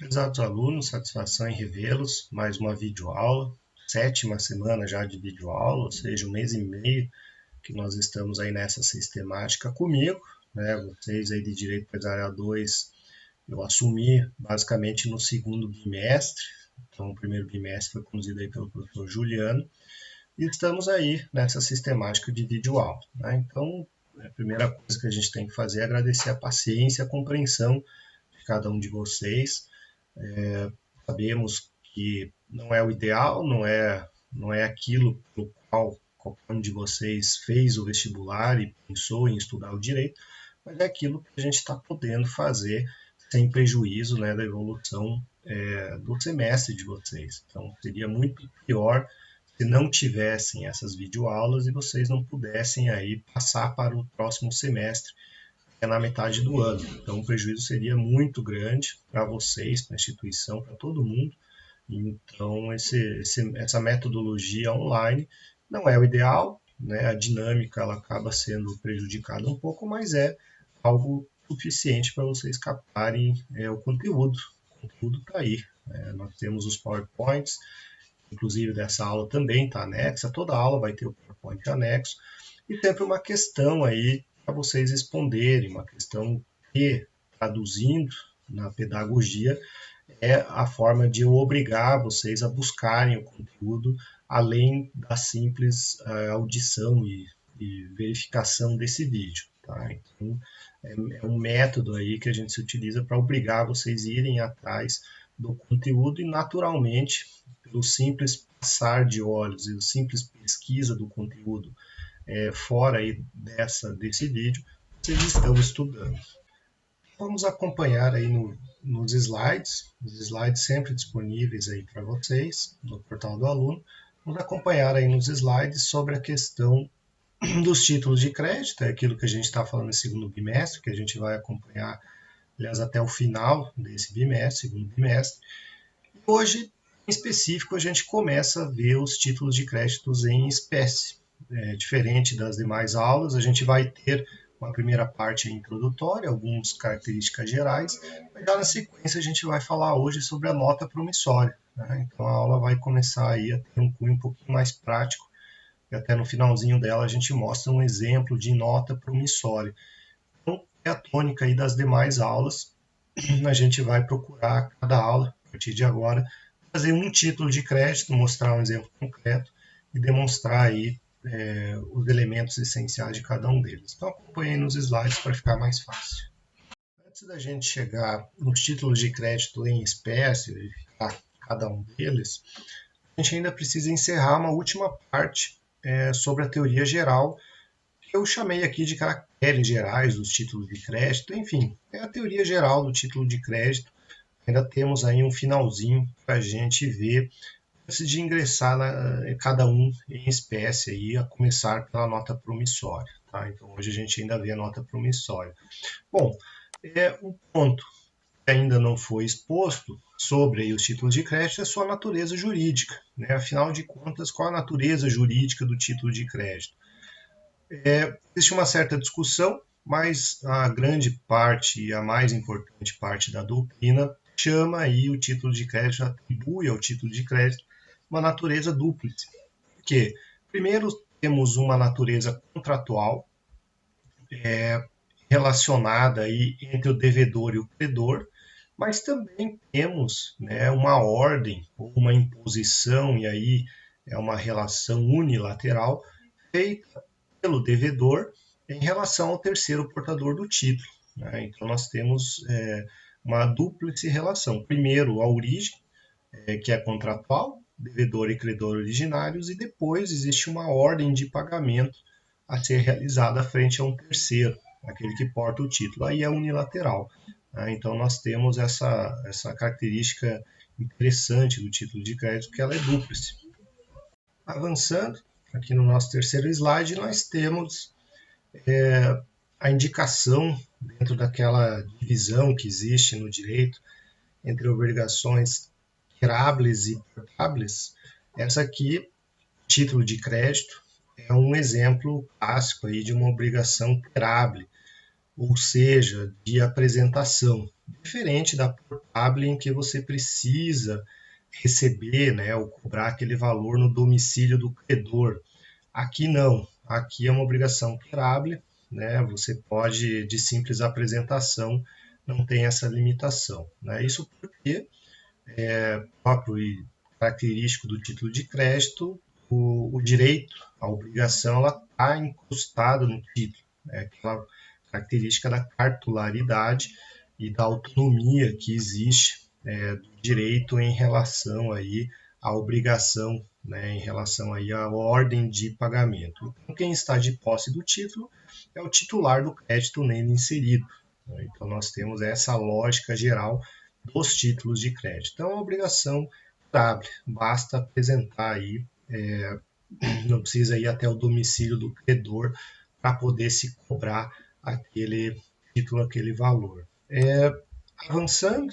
Prezados alunos, satisfação em revê-los, mais uma videoaula, sétima semana já de videoaula, ou seja, um mês e meio que nós estamos aí nessa sistemática comigo, né? Vocês aí de Direito Empresarial 2, eu assumi basicamente no segundo bimestre, então o primeiro bimestre foi conduzido aí pelo professor Juliano, e estamos aí nessa sistemática de videoaula, né? Então, a primeira coisa que a gente tem que fazer é agradecer a paciência, a compreensão de cada um de vocês. Sabemos que não é o ideal, não é aquilo pelo qual qualquer um de vocês fez o vestibular e pensou em estudar o direito, mas é aquilo que a gente está podendo fazer sem prejuízo, né, da evolução do semestre de vocês. Então, seria muito pior se não tivessem essas videoaulas e vocês não pudessem aí passar para o próximo semestre, que é na metade do ano. Então, o prejuízo seria muito grande para vocês, para a instituição, para todo mundo. Então, essa metodologia online não é o ideal, né? A dinâmica ela acaba sendo prejudicada um pouco, mas é algo suficiente para vocês captarem o conteúdo. O conteúdo está aí. Nós temos os PowerPoints, inclusive dessa aula também está anexa, toda aula vai ter o PowerPoint anexo, e sempre uma questão aí para vocês responderem, uma questão que, traduzindo na pedagogia, é a forma de eu obrigar vocês a buscarem o conteúdo além da simples audição e verificação desse vídeo. Tá? Então, é um método aí que a gente se utiliza para obrigar vocês a irem atrás do conteúdo e, naturalmente, pelo simples passar de olhos e a simples pesquisa do conteúdo fora aí desse vídeo, vocês estão estudando. Vamos acompanhar aí nos slides, os slides sempre disponíveis aí para vocês no portal do aluno. Vamos acompanhar aí nos slides sobre a questão dos títulos de crédito, é aquilo que a gente está falando no segundo bimestre, que a gente vai acompanhar, aliás, até o final desse bimestre, segundo bimestre. E hoje, em específico, a gente começa a ver os títulos de créditos em espécie. Diferente das demais aulas, a gente vai ter uma primeira parte introdutória, algumas características gerais, mas já na sequência a gente vai falar hoje sobre a nota promissória. Né? Então a aula vai começar aí a ter um cunho um pouquinho mais prático, e até no finalzinho dela a gente mostra um exemplo de nota promissória. Então é a tônica aí das demais aulas, a gente vai procurar cada aula, a partir de agora, fazer um título de crédito, mostrar um exemplo concreto e demonstrar aí os elementos essenciais de cada um deles. Então acompanhe nos slides para ficar mais fácil. Antes da gente chegar nos títulos de crédito em espécie, verificar cada um deles, a gente ainda precisa encerrar uma última parte sobre a teoria geral, que eu chamei aqui de caracteres gerais dos títulos de crédito. Enfim, é a teoria geral do título de crédito. Ainda temos aí um finalzinho para a gente ver antes de ingressar cada um em espécie, aí, a começar pela nota promissória. Tá? Então, hoje a gente ainda vê a nota promissória. Bom, um ponto que ainda não foi exposto sobre aí, os títulos de crédito é a sua natureza jurídica. Né? Afinal de contas, qual a natureza jurídica do título de crédito? Existe uma certa discussão, mas a grande parte e a mais importante parte da doutrina chama aí o título de crédito, atribui ao título de crédito uma natureza dúplice. Por quê? Primeiro, temos uma natureza contratual relacionada aí entre o devedor e o credor, mas também temos, né, uma ordem ou uma imposição, e aí é uma relação unilateral feita pelo devedor em relação ao terceiro portador do título. Né? Então, nós temos uma dúplice relação. Primeiro, a origem, que é contratual, devedor e credor originários, e depois existe uma ordem de pagamento a ser realizada frente a um terceiro, aquele que porta o título. Aí é unilateral. Né? Então, nós temos essa característica interessante do título de crédito, que ela é dúplice. Avançando, aqui no nosso terceiro slide, nós temos a indicação dentro daquela divisão que existe no direito entre obrigações queráveis e portáveis. Essa aqui, título de crédito, é um exemplo clássico aí de uma obrigação querável. ou seja, de apresentação, diferente da portábil em que você precisa receber, né, ou cobrar aquele valor no domicílio do credor. Aqui não, aqui é uma obrigação querável, né? Você pode, de simples apresentação, não tem essa limitação. Né? Isso porque é próprio e característico do título de crédito, o direito, a obrigação, ela está incrustada no título. Né? Aquela característica da cartularidade e da autonomia que existe do direito em relação aí à obrigação, né, em relação aí à ordem de pagamento. Então, quem está de posse do título é o titular do crédito nele inserido. Né? Então, nós temos essa lógica geral dos títulos de crédito. Então, é uma obrigação contábil, basta apresentar aí, não precisa ir até o domicílio do credor para poder se cobrar aquele título, aquele valor. Avançando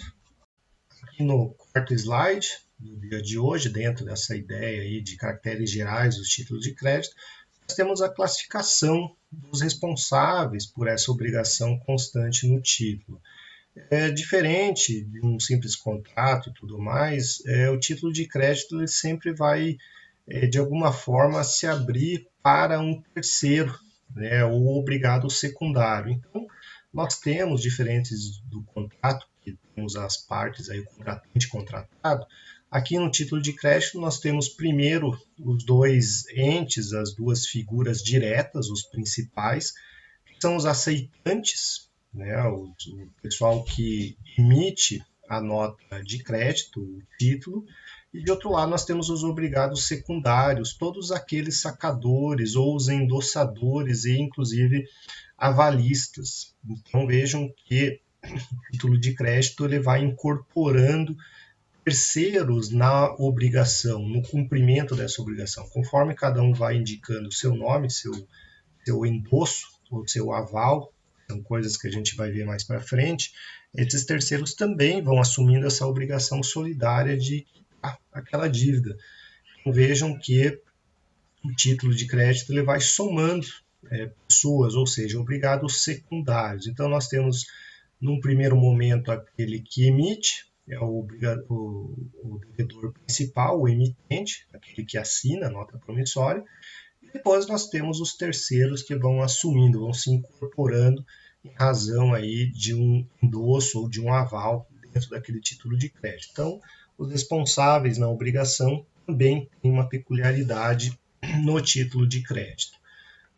aqui no quarto slide do dia de hoje, dentro dessa ideia aí de caracteres gerais dos títulos de crédito, nós temos a classificação dos responsáveis por essa obrigação constante no título. É diferente de um simples contrato e tudo mais, o título de crédito ele sempre vai, de alguma forma, se abrir para um terceiro, né, ou obrigado secundário. Então, nós temos diferentes do contrato, que temos as partes aí, o contratante contratado. Aqui no título de crédito, nós temos primeiro os dois entes, as duas figuras diretas, os principais, que são os aceitantes, né, o pessoal que emite a nota de crédito, o título, e de outro lado nós temos os obrigados secundários, todos aqueles sacadores ou os endossadores e inclusive avalistas. Então vejam que o título de crédito ele vai incorporando terceiros na obrigação, no cumprimento dessa obrigação, conforme cada um vai indicando o seu nome, seu endosso ou seu aval, são coisas que a gente vai ver mais para frente, esses terceiros também vão assumindo essa obrigação solidária de quitar aquela dívida. Então, vejam que o título de crédito ele vai somando pessoas, ou seja, obrigados secundários. Então, nós temos, num primeiro momento, aquele que emite, é o devedor principal, o emitente, aquele que assina a nota promissória, e depois nós temos os terceiros que vão assumindo, vão se incorporando em razão aí de um endosso ou de um aval dentro daquele título de crédito. Então, os responsáveis na obrigação também têm uma peculiaridade no título de crédito.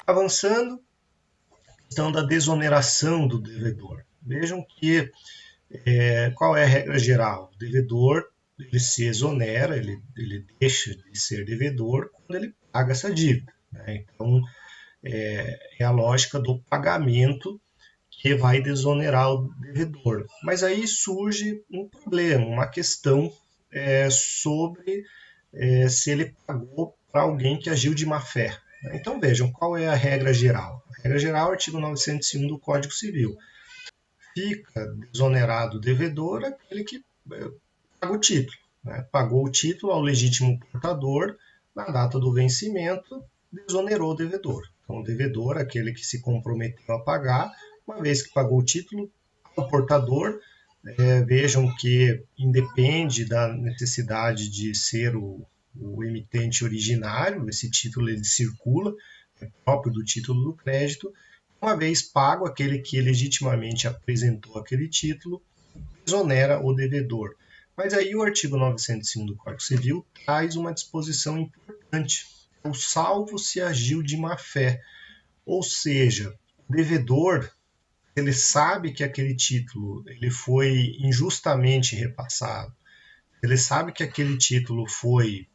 Avançando, a questão da desoneração do devedor. Vejam que qual é a regra geral? O devedor ele se exonera, ele deixa de ser devedor quando ele paga essa dívida. Né? Então, é a lógica do pagamento que vai desonerar o devedor. Mas aí surge um problema, uma questão sobre se ele pagou para alguém que agiu de má fé. Então vejam, qual é a regra geral? A regra geral é o artigo 901 do Código Civil. Fica desonerado o devedor aquele que paga o título. Né? Pagou o título ao legítimo portador, na data do vencimento, desonerou o devedor. Então, o devedor, aquele que se comprometeu a pagar, uma vez que pagou o título, ao portador, vejam que independe da necessidade de ser o emitente originário, esse título ele circula, é próprio do título do crédito, uma vez pago aquele que legitimamente apresentou aquele título, exonera o devedor. Mas aí o artigo 901 do Código Civil traz uma disposição importante, o salvo se agiu de má fé, ou seja, o devedor ele sabe que aquele título ele foi injustamente repassado, ele sabe que aquele título foi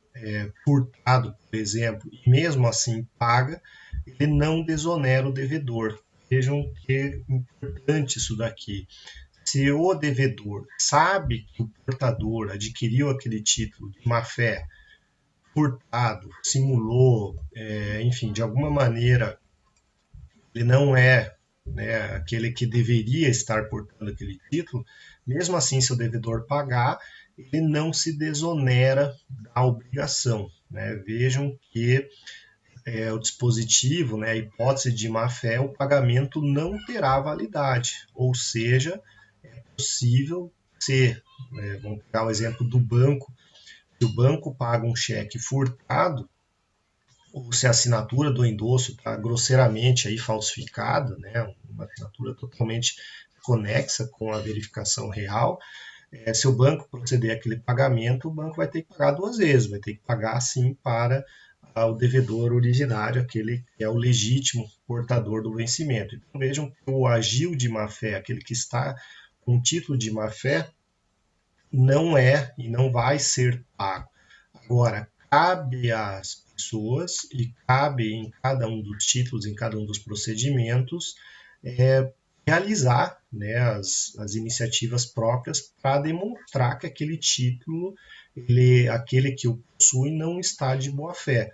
furtado, por exemplo, e mesmo assim paga, ele não desonera o devedor. Vejam que é importante isso daqui. Se o devedor sabe que o portador adquiriu aquele título de má fé, furtado, simulou, enfim, de alguma maneira ele não é, né, aquele que deveria estar portando aquele título, mesmo assim, se o devedor pagar, ele não se desonera da obrigação. Né? Vejam que o dispositivo, né, a hipótese de má-fé, o pagamento não terá validade, ou seja, é possível ser, vamos pegar o exemplo do banco, se o banco paga um cheque furtado, ou se a assinatura do endosso está grosseiramente aí falsificada, né, uma assinatura totalmente conexa com a verificação real, se o banco proceder àquele pagamento, o banco vai ter que pagar duas vezes, vai ter que pagar sim para o devedor originário, aquele que é o legítimo portador do vencimento. Então vejam que o agio de má-fé, aquele que está com título de má-fé, não é e não vai ser pago. Agora, cabe às pessoas e cabe em cada um dos títulos, em cada um dos procedimentos, realizar, né, as iniciativas próprias para demonstrar que aquele título, aquele que o possui, não está de boa fé.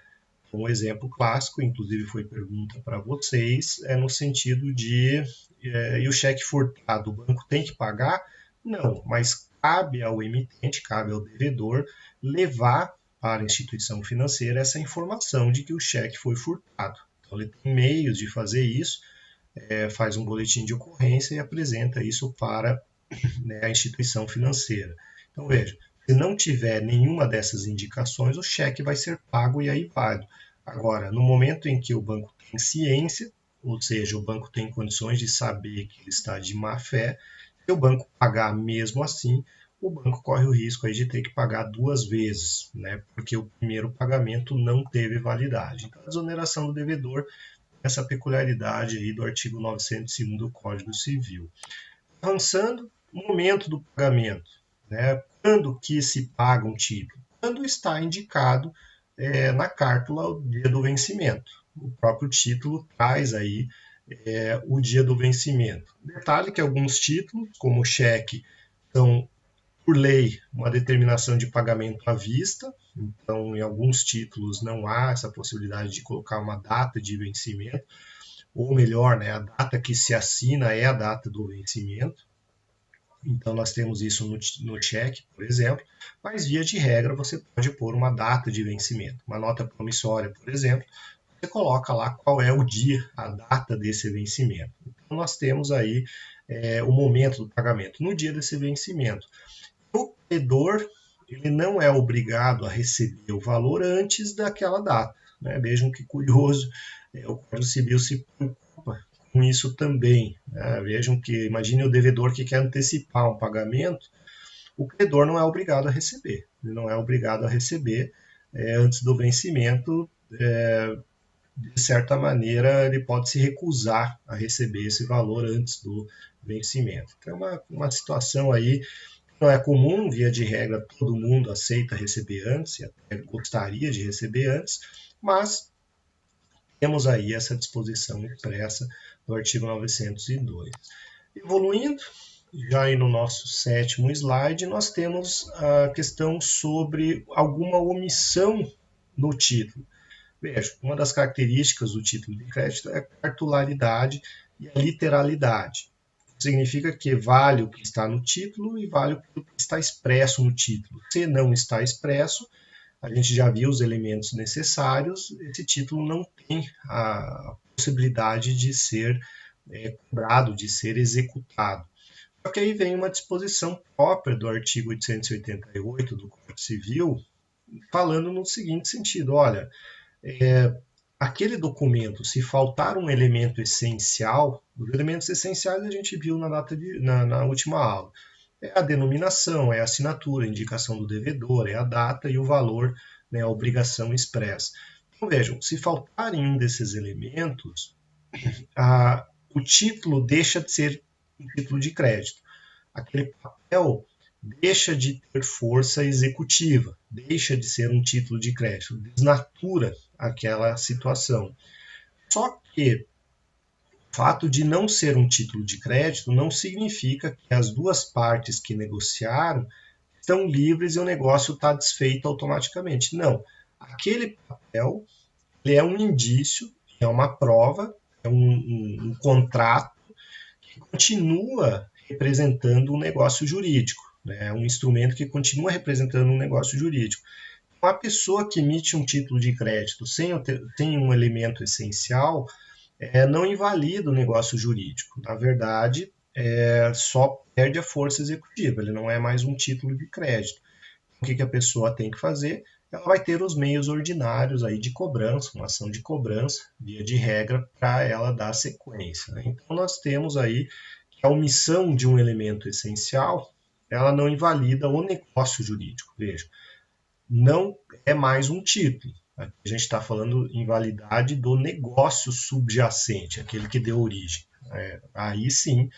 Um exemplo clássico, inclusive foi pergunta para vocês, é no sentido de e o cheque furtado, o banco tem que pagar? Não, mas cabe ao emitente, cabe ao devedor levar para a instituição financeira essa informação de que o cheque foi furtado. Então ele tem meios de fazer isso, faz um boletim de ocorrência e apresenta isso para, né, a instituição financeira. Então veja, se não tiver nenhuma dessas indicações, o cheque vai ser pago e aí válido. Agora, no momento em que o banco tem ciência, ou seja, o banco tem condições de saber que ele está de má fé, se o banco pagar mesmo assim, o banco corre o risco aí de ter que pagar duas vezes, né? Porque o primeiro pagamento não teve validade. Então, a desoneração do devedor, essa peculiaridade aí do artigo 902 do Código Civil. Avançando, momento do pagamento, né? Quando que se paga um título? Quando está indicado na cártula o dia do vencimento. O próprio título traz aí o dia do vencimento. Detalhe que alguns títulos, como o cheque, são, por lei, uma determinação de pagamento à vista. Então, em alguns títulos não há essa possibilidade de colocar uma data de vencimento, ou melhor, né, a data que se assina é a data do vencimento. Então, nós temos isso no cheque, por exemplo, mas via de regra você pode pôr uma data de vencimento. Uma nota promissória, por exemplo, você coloca lá qual é o dia, a data desse vencimento. Então, nós temos aí o momento do pagamento, no dia desse vencimento. O credor, ele não é obrigado a receber o valor antes daquela data. Né? Vejam que curioso, o Código Civil se preocupa com isso também. Né? Vejam que, imagine o devedor que quer antecipar um pagamento, o credor não é obrigado a receber. Ele não é obrigado a receber antes do vencimento. De certa maneira, ele pode se recusar a receber esse valor antes do vencimento. Então, é uma situação aí não é comum, via de regra, todo mundo aceita receber antes, e até gostaria de receber antes, mas temos aí essa disposição expressa do artigo 902. Evoluindo, já aí no nosso sétimo slide, nós temos a questão sobre alguma omissão no título. Veja, uma das características do título de crédito é a cartularidade e a literalidade. Significa que vale o que está no título e vale o que está expresso no título. Se não está expresso, a gente já viu os elementos necessários, esse título não tem a possibilidade de ser cobrado, de ser executado. Só que aí vem uma disposição própria do artigo 888 do Código Civil, falando no seguinte sentido: olha, aquele documento, se faltar um elemento essencial, os elementos essenciais a gente viu na última aula. É a denominação, é a assinatura, a indicação do devedor, é a data e o valor, né, a obrigação expressa. Então vejam, se faltarem um desses elementos, o título deixa de ser um título de crédito. Aquele papel deixa de ter força executiva, deixa de ser um título de crédito, desnatura aquela situação. Só que o fato de não ser um título de crédito não significa que as duas partes que negociaram estão livres e o negócio está desfeito automaticamente. Não. Aquele papel ele é um indício, é uma prova, é um contrato que continua representando um negócio jurídico. É um instrumento que continua representando um negócio jurídico. A pessoa que emite um título de crédito sem um elemento essencial não invalida o negócio jurídico. Na verdade, só perde a força executiva, ele não é mais um título de crédito. O que a pessoa tem que fazer? Ela vai ter os meios ordinários aí de cobrança, uma ação de cobrança, via de regra, para ela dar sequência. Né? Então, nós temos aí que a omissão de um elemento essencial, ela não invalida o negócio jurídico. Veja, não é mais um título. Aqui a gente está falando invalidade do negócio subjacente, aquele que deu origem. Aí sim,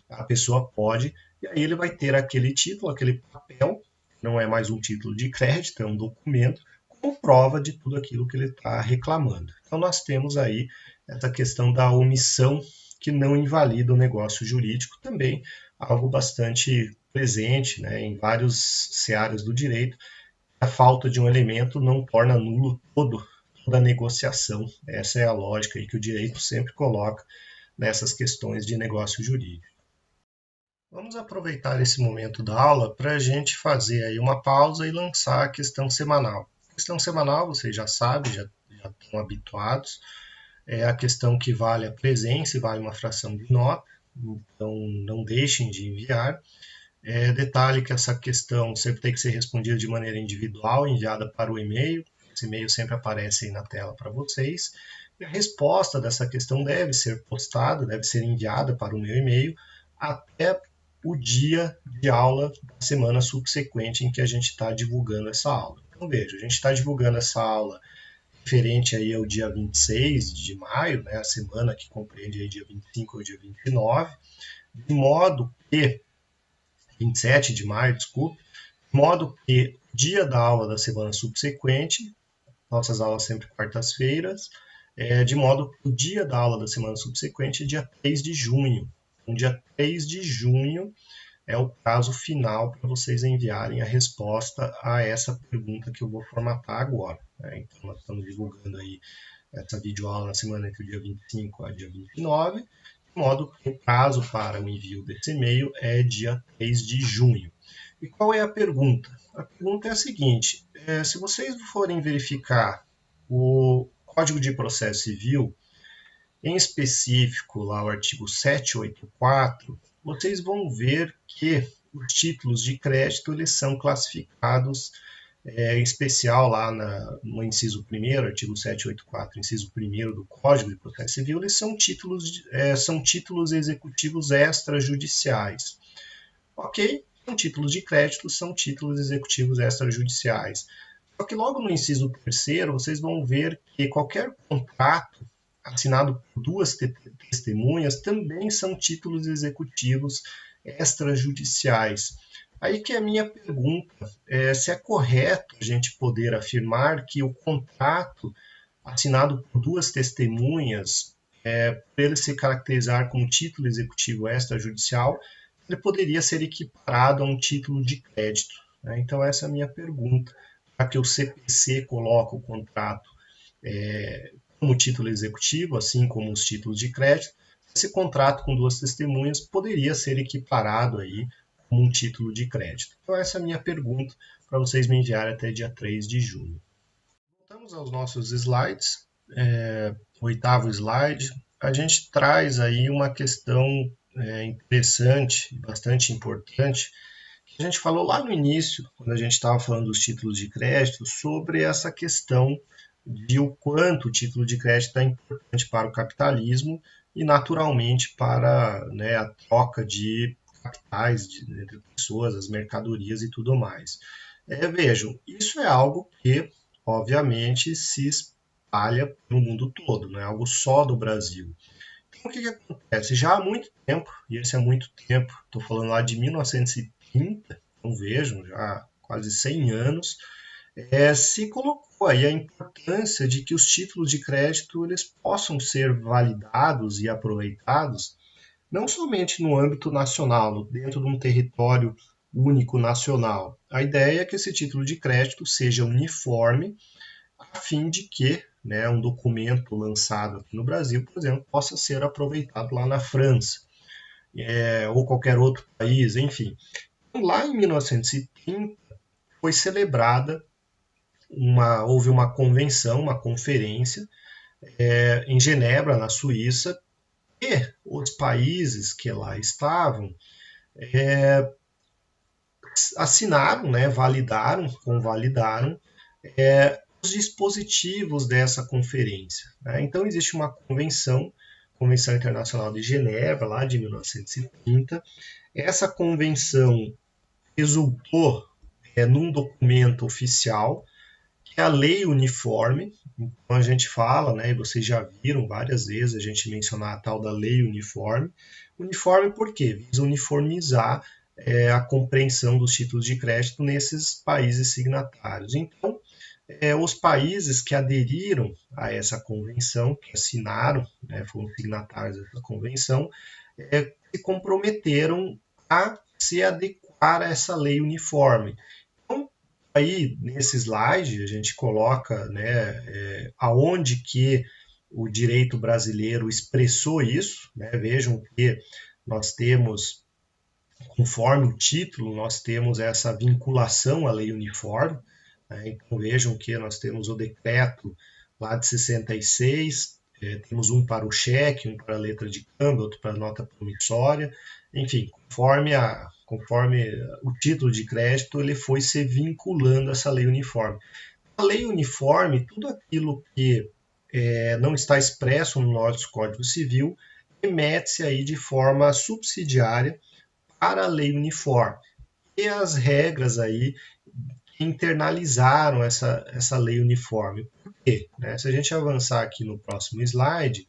a pessoa pode, e aí ele vai ter aquele título, aquele papel, não é mais um título de crédito, é um documento, como prova de tudo aquilo que ele está reclamando. Então nós temos aí essa questão da omissão que não invalida o negócio jurídico, também algo bastante presente, né, em vários searas do direito. A falta de um elemento não torna nulo toda a negociação. Essa é a lógica aí que o direito sempre coloca nessas questões de negócio jurídico. Vamos aproveitar esse momento da aula para a gente fazer aí uma pausa e lançar a questão semanal. A questão semanal, vocês já sabem, já estão habituados, é a questão que vale a presença e vale uma fração de nota, então não deixem de enviar. Detalhe que essa questão sempre tem que ser respondida de maneira individual, enviada para o e-mail. Esse e-mail sempre aparece aí na tela para vocês. E a resposta dessa questão deve ser postada, deve ser enviada para o meu e-mail até o dia de aula da semana subsequente em que a gente está divulgando essa aula. Então, veja, a gente está divulgando essa aula referente aí ao dia 26 de maio, né, a semana que compreende aí dia 25 ao dia 29, de modo que 27 de maio, desculpe, de modo que o dia da aula da semana subsequente, nossas aulas sempre quartas-feiras, de modo que o dia da aula da semana subsequente é dia 3 de junho. Então, dia 3 de junho é o prazo final para vocês enviarem a resposta a essa pergunta que eu vou formatar agora. Né? Então, nós estamos divulgando aí essa videoaula na semana entre o dia 25 a dia 29, de modo que o prazo para o envio desse e-mail é dia 3 de junho. E qual é a pergunta? A pergunta é a seguinte: se vocês forem verificar o Código de Processo Civil, em específico lá o artigo 784, vocês vão ver que os títulos de crédito eles são classificados em especial lá no inciso 1º, artigo 784, inciso 1º do Código de Processo Civil, eles são títulos executivos extrajudiciais. Ok? São títulos de crédito, são títulos executivos extrajudiciais. Só que logo no inciso 3º, vocês vão ver que qualquer contrato assinado por duas testemunhas também são títulos executivos extrajudiciais. Aí que é a minha pergunta, se é correto a gente poder afirmar que o contrato assinado por duas testemunhas, para ele se caracterizar como título executivo extrajudicial, ele poderia ser equiparado a um título de crédito. Né? Então essa é a minha pergunta, já que o CPC coloca o contrato como título executivo, assim como os títulos de crédito, esse contrato com duas testemunhas poderia ser equiparado aí como um título de crédito. Então essa é a minha pergunta para vocês me enviarem até dia 3 de junho. Voltamos aos nossos slides. Oitavo slide, a gente traz aí uma questão interessante, bastante importante, que a gente falou lá no início, quando a gente estava falando dos títulos de crédito, sobre essa questão de o quanto o título de crédito é importante para o capitalismo e, naturalmente, para a troca de capitais entre pessoas, as mercadorias e tudo mais. Vejam, isso é algo que, obviamente, se espalha no mundo todo, não é algo só do Brasil. Então, o que acontece? Já há muito tempo, e esse é muito tempo, estou falando lá de 1930, então vejam, já quase 100 anos, se colocou aí a importância de que os títulos de crédito eles possam ser validados e aproveitados não somente no âmbito nacional, dentro de um território único nacional. A ideia é que esse título de crédito seja uniforme, a fim de que um documento lançado aqui no Brasil, por exemplo, possa ser aproveitado lá na França, ou qualquer outro país, enfim. Lá em 1930 foi celebrada houve uma convenção, uma conferência em Genebra, na Suíça, e os países que lá estavam assinaram, né, convalidaram os dispositivos dessa conferência. Né? Então existe uma Convenção Internacional de Genebra, lá de 1930. Essa convenção resultou num documento oficial, que é a Lei Uniforme. Então a gente fala, né, e vocês já viram várias vezes a gente mencionar a tal da Lei Uniforme. Uniforme por quê? Visa uniformizar a compreensão dos títulos de crédito nesses países signatários. Então, os países que aderiram a essa convenção, que assinaram, né, foram signatários dessa convenção, se comprometeram a se adequar a essa lei uniforme. Então, aí nesse slide a gente coloca, né, aonde que o direito brasileiro expressou isso. Né? Vejam que nós temos, conforme o título, nós temos essa vinculação à lei uniforme. Né? Então vejam que nós temos o decreto lá de 66, temos um para o cheque, um para a letra de câmbio, outro para a nota promissória. Enfim, conforme o título de crédito, ele foi se vinculando a essa lei uniforme. A lei uniforme, tudo aquilo que não está expresso no nosso Código Civil, remete-se aí de forma subsidiária para a lei uniforme. E as regras aí que internalizaram essa lei uniforme. Por quê? Né? Se a gente avançar aqui no próximo slide,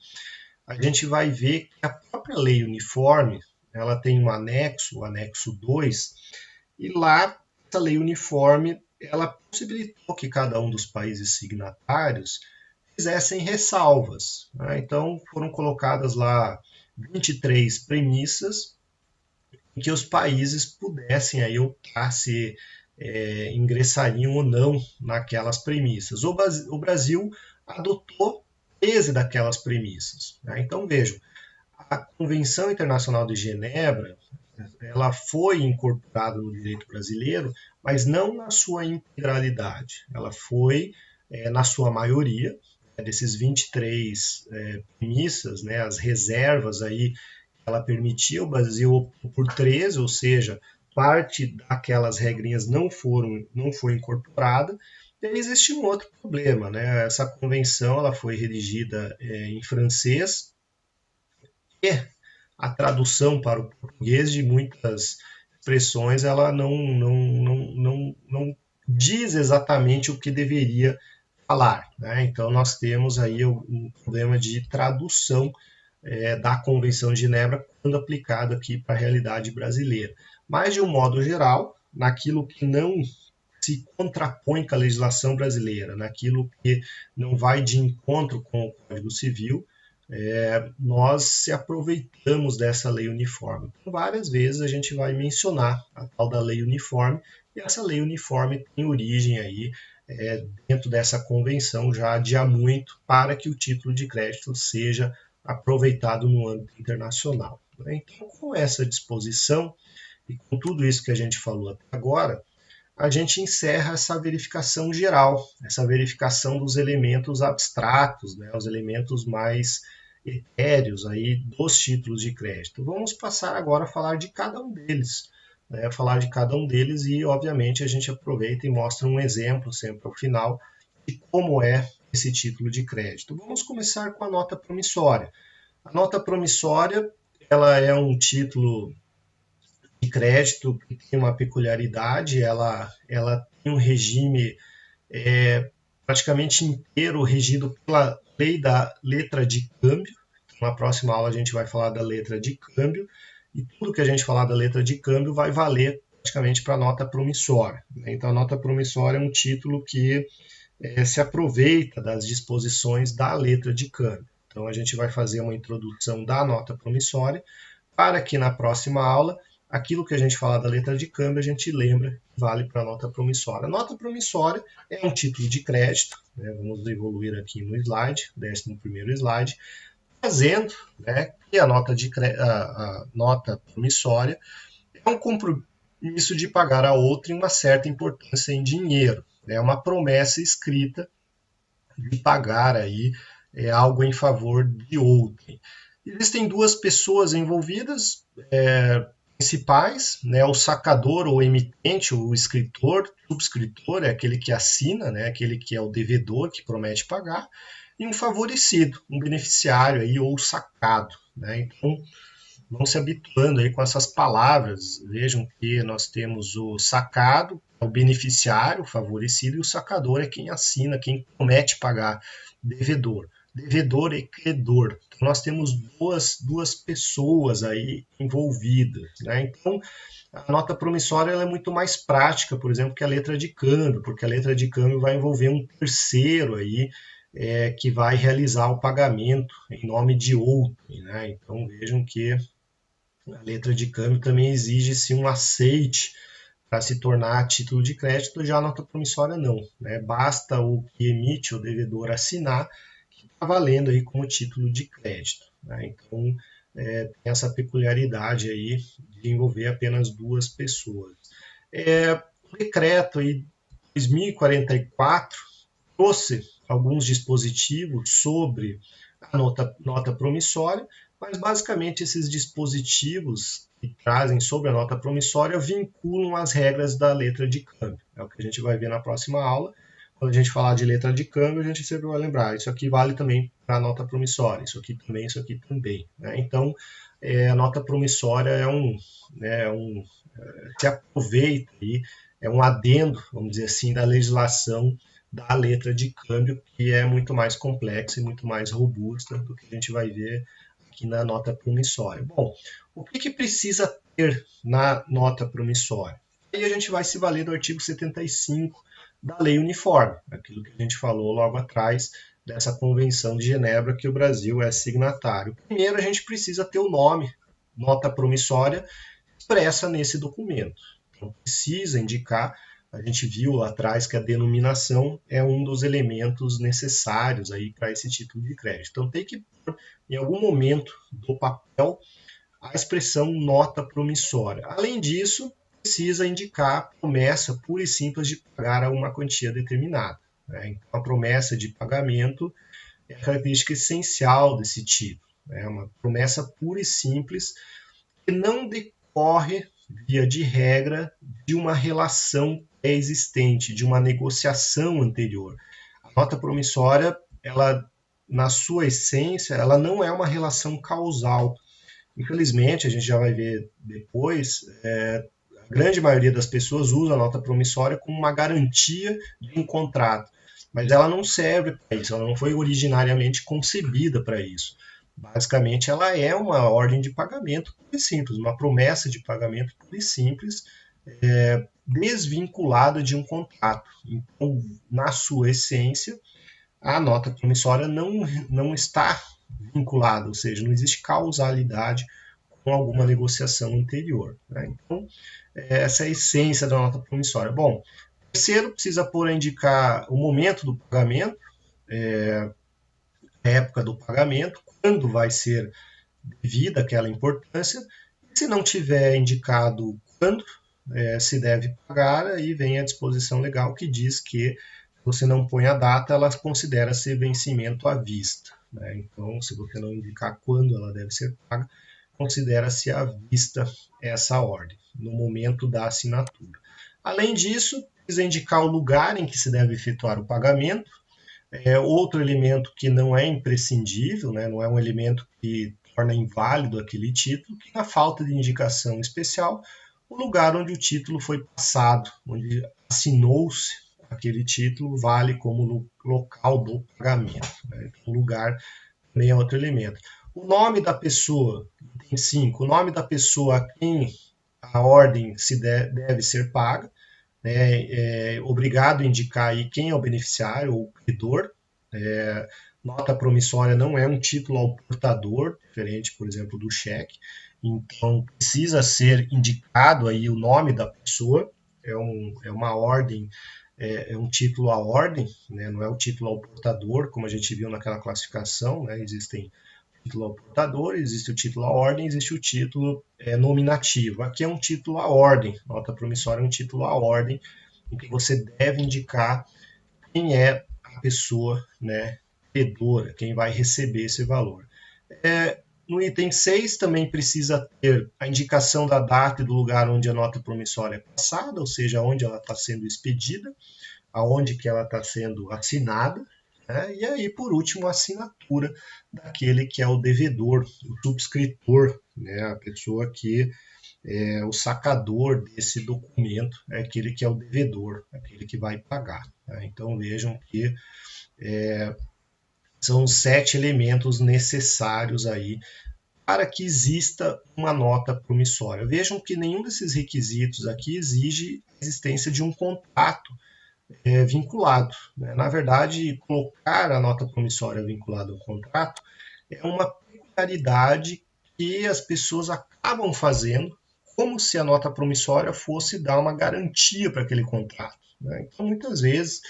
a gente vai ver que a própria lei uniforme, ela tem um anexo, o anexo 2, e lá essa lei uniforme, ela possibilitou que cada um dos países signatários fizessem ressalvas. Né? Então foram colocadas lá 23 premissas em que os países pudessem aí optar se ingressariam ou não naquelas premissas. O Brasil adotou 13 daquelas premissas. Né? Então vejam, a Convenção Internacional de Genebra, ela foi incorporada no direito brasileiro, mas não na sua integralidade. Ela foi, na sua maioria, desses 23 premissas, né, as reservas aí, ela permitia, o Brasil optou por 13, ou seja, parte daquelas regrinhas não foi incorporada. E aí existe um outro problema, né? Essa convenção ela foi redigida em francês, e a tradução para o português de muitas expressões ela não diz exatamente o que deveria falar. Né? Então nós temos aí um problema de tradução da Convenção de Genebra quando aplicado aqui para a realidade brasileira. Mas, de um modo geral, naquilo que não se contrapõe com a legislação brasileira, naquilo que não vai de encontro com o Código Civil, nós se aproveitamos dessa lei uniforme. Então, várias vezes a gente vai mencionar a tal da lei uniforme, e essa lei uniforme tem origem aí dentro dessa convenção já há muito, para que o título de crédito seja aproveitado no âmbito internacional. Então, com essa disposição e com tudo isso que a gente falou até agora, a gente encerra essa verificação geral, essa verificação dos elementos abstratos, né, os elementos mais etéreos aí dos títulos de crédito. Vamos passar agora a falar de cada um deles, né, e, obviamente, a gente aproveita e mostra um exemplo sempre ao final de como é esse título de crédito. Vamos começar com a nota promissória. A nota promissória, ela é um título de crédito que tem uma peculiaridade, ela tem um regime praticamente inteiro regido pela lei da letra de câmbio. Então, na próxima aula a gente vai falar da letra de câmbio, e tudo que a gente falar da letra de câmbio vai valer praticamente para a nota promissória. Então a nota promissória é um título que se aproveita das disposições da letra de câmbio. Então a gente vai fazer uma introdução da nota promissória, para que na próxima aula, aquilo que a gente falar da letra de câmbio, a gente lembra que vale para a nota promissória. A nota promissória é um título de crédito, né? Vamos evoluir aqui no slide, 11º slide, fazendo, né, que a nota promissória é um compromisso de pagar a outra em uma certa importância em dinheiro. é uma promessa escrita de pagar aí algo em favor de outrem. Existem duas pessoas envolvidas, principais, né, o sacador ou emitente, o escritor, subscritor é aquele que assina, né, aquele que é o devedor, que promete pagar, e um favorecido, um beneficiário aí, ou sacado. Né? Então, vão se habituando aí com essas palavras. Vejam que nós temos o sacado, o beneficiário, o favorecido, e o sacador é quem assina, quem promete pagar, devedor. Devedor e credor. Então, nós temos duas pessoas aí envolvidas. Né? Então, a nota promissória ela é muito mais prática, por exemplo, que a letra de câmbio, porque a letra de câmbio vai envolver um terceiro aí, que vai realizar o pagamento em nome de outro. Né? Então, vejam que a letra de câmbio também exige-se um aceite para se tornar título de crédito, já a nota promissória não. Né? Basta o que emite o devedor assinar, que está valendo aí como título de crédito. Né? Então, tem essa peculiaridade aí de envolver apenas duas pessoas. O decreto aí 2044 trouxe alguns dispositivos sobre a nota promissória, mas basicamente esses dispositivos que trazem sobre a nota promissória vinculam as regras da letra de câmbio. É o que a gente vai ver na próxima aula. Quando a gente falar de letra de câmbio, a gente sempre vai lembrar, isso aqui vale também para a nota promissória, isso aqui também. Né? Então, a nota promissória se aproveita aí, é um adendo, vamos dizer assim, da legislação da letra de câmbio, que é muito mais complexa e muito mais robusta do que a gente vai ver aqui na nota promissória. Bom, o que precisa ter na nota promissória? Aí a gente vai se valer do artigo 75 da Lei Uniforme, aquilo que a gente falou logo atrás dessa Convenção de Genebra que o Brasil é signatário. Primeiro, a gente precisa ter o nome, nota promissória, expressa nesse documento. Então, precisa indicar, a gente viu lá atrás que a denominação é um dos elementos necessários aí para esse título de crédito. Então, tem que pôr em algum momento do papel a expressão nota promissória. Além disso, precisa indicar a promessa pura e simples de pagar uma quantia determinada. Né? Então, a promessa de pagamento é a característica essencial desse título. É uma promessa pura e simples que não decorre, via de regra, de uma relação existente, de uma negociação anterior. A nota promissória, ela, na sua essência, ela não é uma relação causal. Infelizmente, a gente já vai ver depois, a grande maioria das pessoas usa a nota promissória como uma garantia de um contrato, mas ela não serve para isso, ela não foi originariamente concebida para isso. Basicamente, ela é uma ordem de pagamento pura e simples, uma promessa de pagamento pura e simples, desvinculada de um contrato. Então, na sua essência, a nota promissória não está vinculada, ou seja, não existe causalidade com alguma negociação anterior. Né? Então, essa é a essência da nota promissória. Bom, terceiro, precisa pôr a indicar o momento do pagamento, a época do pagamento, quando vai ser devida aquela importância. Se não tiver indicado quando se deve pagar, aí vem a disposição legal que diz que você não põe a data, ela considera-se vencimento à vista. Né? Então, se você não indicar quando ela deve ser paga, considera-se à vista essa ordem, no momento da assinatura. Além disso, precisa indicar o lugar em que se deve efetuar o pagamento. Outro elemento que não é imprescindível, né, não é um elemento que torna inválido aquele título, que na falta de indicação especial, o lugar onde o título foi passado, onde assinou-se aquele título, vale como local do pagamento. Né? O lugar também é outro elemento. O nome da pessoa, item 5, o nome da pessoa a quem a ordem deve ser paga, obrigado a indicar aí quem é o beneficiário ou o credor. Nota promissória não é um título ao portador, diferente, por exemplo, do cheque. Então, precisa ser indicado aí o nome da pessoa, é uma ordem, é um título à ordem, né? Não é o título ao portador, como a gente viu naquela classificação, né? Existem o título ao portador, existe o título à ordem, existe o título nominativo. Aqui é um título à ordem, nota promissória é um título à ordem, em que você deve indicar quem é a pessoa, né, credora, quem vai receber esse valor. No item 6 também precisa ter a indicação da data e do lugar onde a nota promissória é passada, ou seja, onde ela está sendo expedida, aonde que ela está sendo assinada, né? E aí, por último, a assinatura daquele que é o devedor, o subscritor, né? A pessoa que é o sacador desse documento, é aquele que é o devedor, aquele que vai pagar. Né? Então vejam que são 7 elementos necessários aí para que exista uma nota promissória. Vejam que nenhum desses requisitos aqui exige a existência de um contrato vinculado. Né? Na verdade, colocar a nota promissória vinculada ao contrato é uma peculiaridade que as pessoas acabam fazendo, como se a nota promissória fosse dar uma garantia para aquele contrato. Né? Então, muitas vezes,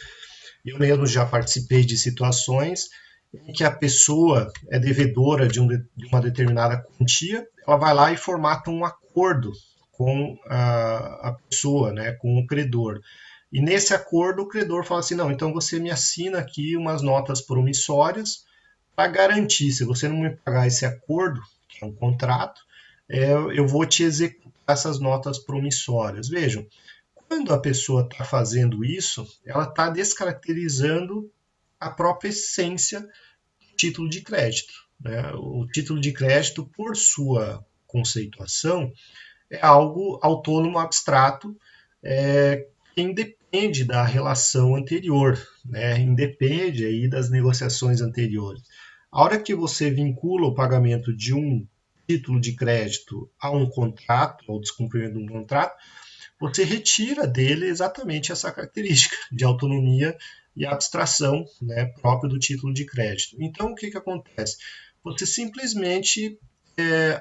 eu mesmo já participei de situações em que a pessoa é devedora de uma determinada quantia, ela vai lá e formata um acordo com a pessoa, né, com o credor. E nesse acordo, o credor fala assim: não, então você me assina aqui umas notas promissórias para garantir, se você não me pagar esse acordo, que é um contrato, eu vou te executar essas notas promissórias. Vejam, quando a pessoa está fazendo isso, ela está descaracterizando a própria essência do título de crédito. Né? O título de crédito, por sua conceituação, é algo autônomo, abstrato, que independe da relação anterior, né? Independe aí das negociações anteriores. A hora que você vincula o pagamento de um título de crédito a um contrato, ao descumprimento de um contrato, você retira dele exatamente essa característica de autonomia e abstração, né, própria do título de crédito. Então, o que acontece? Você simplesmente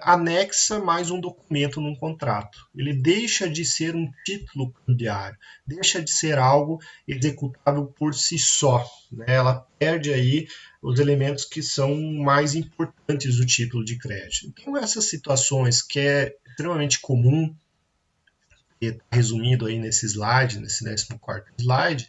anexa mais um documento num contrato. Ele deixa de ser um título cambiário, deixa de ser algo executável por si só. Né? Ela perde aí os elementos que são mais importantes do título de crédito. Então, essas situações que é extremamente comum, que está resumido aí nesse slide, nesse 14º slide,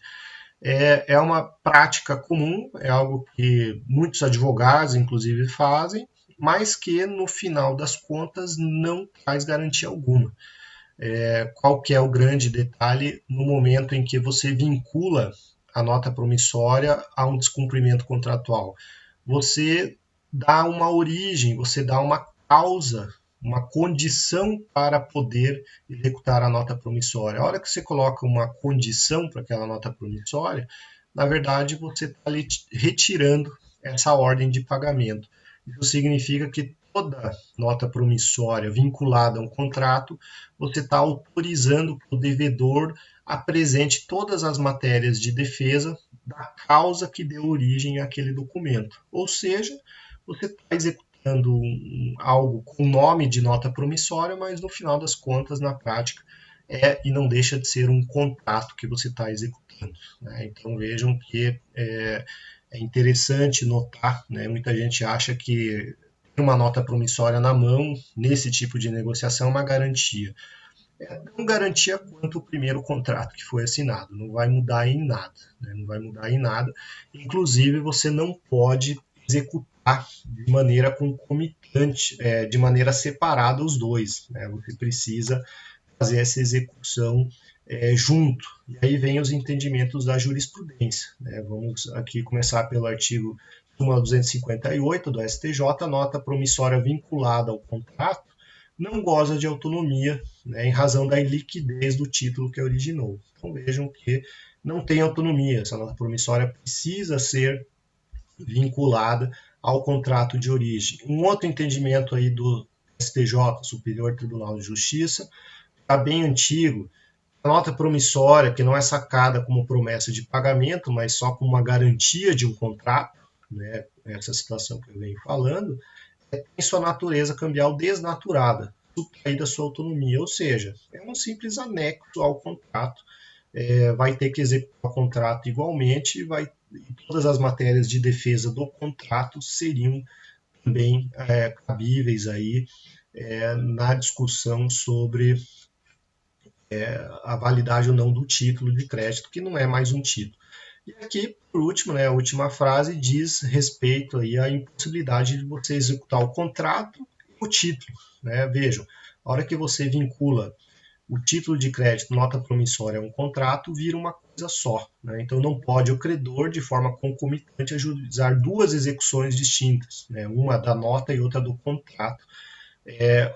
é uma prática comum, é algo que muitos advogados, inclusive, fazem, mas que, no final das contas, não traz garantia alguma. Qual que é o grande detalhe no momento em que você vincula a nota promissória a um descumprimento contratual? Você dá uma origem, você dá uma causa, uma condição para poder executar a nota promissória. A hora que você coloca uma condição para aquela nota promissória, na verdade você está retirando essa ordem de pagamento. Isso significa que toda nota promissória vinculada a um contrato, você está autorizando que o devedor apresente todas as matérias de defesa da causa que deu origem àquele documento. Ou seja, você está executando algo com nome de nota promissória, mas no final das contas, na prática, e não deixa de ser um contrato que você está executando. Né? Então vejam que é interessante notar, né? Muita gente acha que ter uma nota promissória na mão nesse tipo de negociação é uma garantia. Não garantia quanto o primeiro contrato que foi assinado, não vai mudar em nada, né? Não vai mudar em nada. Inclusive, você não pode executar de maneira concomitante, de maneira separada os dois. Né? Você precisa fazer essa execução junto. E aí vem os entendimentos da jurisprudência. Né? Vamos aqui começar pelo artigo 258 do STJ, nota promissória vinculada ao contrato não goza de autonomia, né, em razão da iliquidez do título que originou. Então vejam que não tem autonomia, essa nota promissória precisa ser vinculada ao contrato de origem. Um outro entendimento aí do STJ, Superior Tribunal de Justiça, está bem antigo, a nota promissória, que não é sacada como promessa de pagamento, mas só como uma garantia de um contrato, né, essa situação que eu venho falando, tem sua natureza cambial desnaturada, subtrair da sua autonomia, ou seja, é um simples anexo ao contrato, vai ter que executar o contrato igualmente e todas as matérias de defesa do contrato seriam também cabíveis aí na discussão sobre a validade ou não do título de crédito, que não é mais um título. E aqui, por último, né, a última frase diz respeito aí à impossibilidade de você executar o contrato e o título. Né? Vejam, a hora que você vincula o título de crédito, nota promissória, é um contrato, vira uma coisa só. Né? Então não pode o credor, de forma concomitante, ajuizar duas execuções distintas, né? Uma da nota e outra do contrato.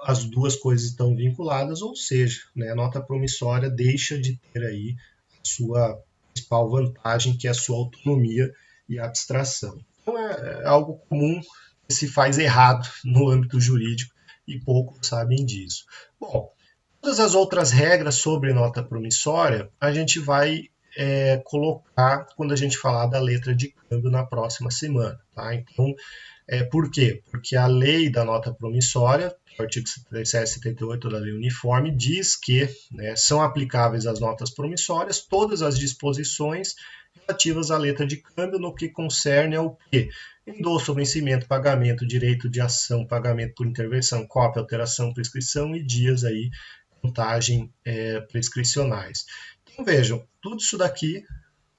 As duas coisas estão vinculadas, ou seja, né, a nota promissória deixa de ter aí a sua principal vantagem, que é a sua autonomia e abstração. Então é algo comum que se faz errado no âmbito jurídico e poucos sabem disso. Bom, todas as outras regras sobre nota promissória a gente vai colocar quando a gente falar da letra de câmbio na próxima semana. Tá? Então, por quê? Porque a lei da nota promissória, o artigo 77 e 78 da lei uniforme, diz que, né, são aplicáveis às notas promissórias todas as disposições relativas à letra de câmbio no que concerne ao quê? Endosso, vencimento, pagamento, direito de ação, pagamento por intervenção, cópia, alteração, prescrição e dias aí, contagem prescricionais. Então vejam, tudo isso daqui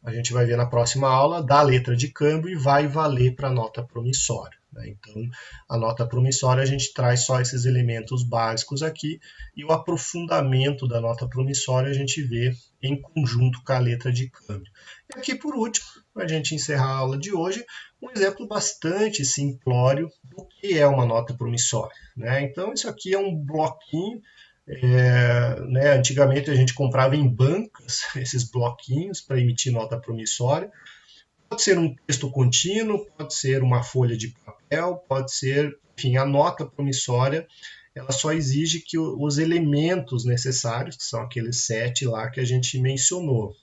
a gente vai ver na próxima aula da letra de câmbio e vai valer para a nota promissória. Né? Então, a nota promissória a gente traz só esses elementos básicos aqui e o aprofundamento da nota promissória a gente vê em conjunto com a letra de câmbio. E aqui, por último, para a gente encerrar a aula de hoje, um exemplo bastante simplório do que é uma nota promissória. Né? Então, isso aqui é um bloquinho. Né, antigamente a gente comprava em bancas esses bloquinhos para emitir nota promissória. Pode ser um texto contínuo, pode ser uma folha de papel, pode ser, enfim, a nota promissória. Ela só exige que os elementos necessários, que são aqueles 7 lá que a gente mencionou,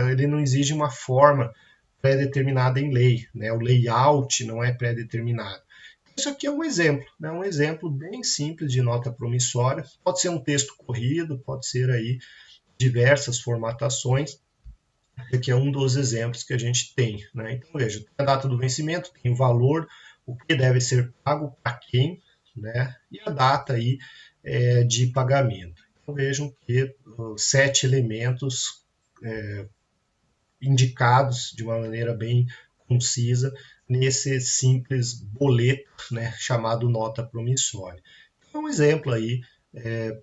ele não exige uma forma pré-determinada em lei, né? O layout não é pré-determinado. Isso aqui é um exemplo, né? Um exemplo bem simples de nota promissória. Pode ser um texto corrido, pode ser aí diversas formatações. Aqui é um dos exemplos que a gente tem. Né? Então, veja, tem a data do vencimento, tem o valor, o que deve ser pago para quem, né? E a data aí de pagamento. Então, vejam que 7 elementos indicados de uma maneira bem concisa nesse simples boleto, né, chamado nota promissória. Então, um exemplo aí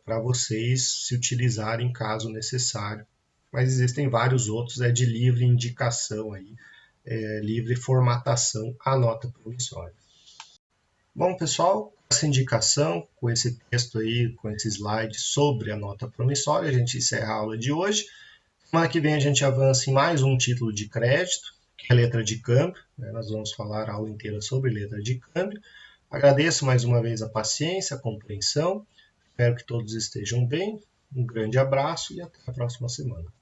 para vocês se utilizarem caso necessário. Mas existem vários outros, de livre indicação aí, livre formatação a nota promissória. Bom, pessoal, com essa indicação, com esse texto aí, com esse slide sobre a nota promissória, a gente encerra a aula de hoje. Semana que vem a gente avança em mais um título de crédito, que é letra de câmbio. Né? Nós vamos falar a aula inteira sobre letra de câmbio. Agradeço mais uma vez a paciência, a compreensão. Espero que todos estejam bem. Um grande abraço e até a próxima semana.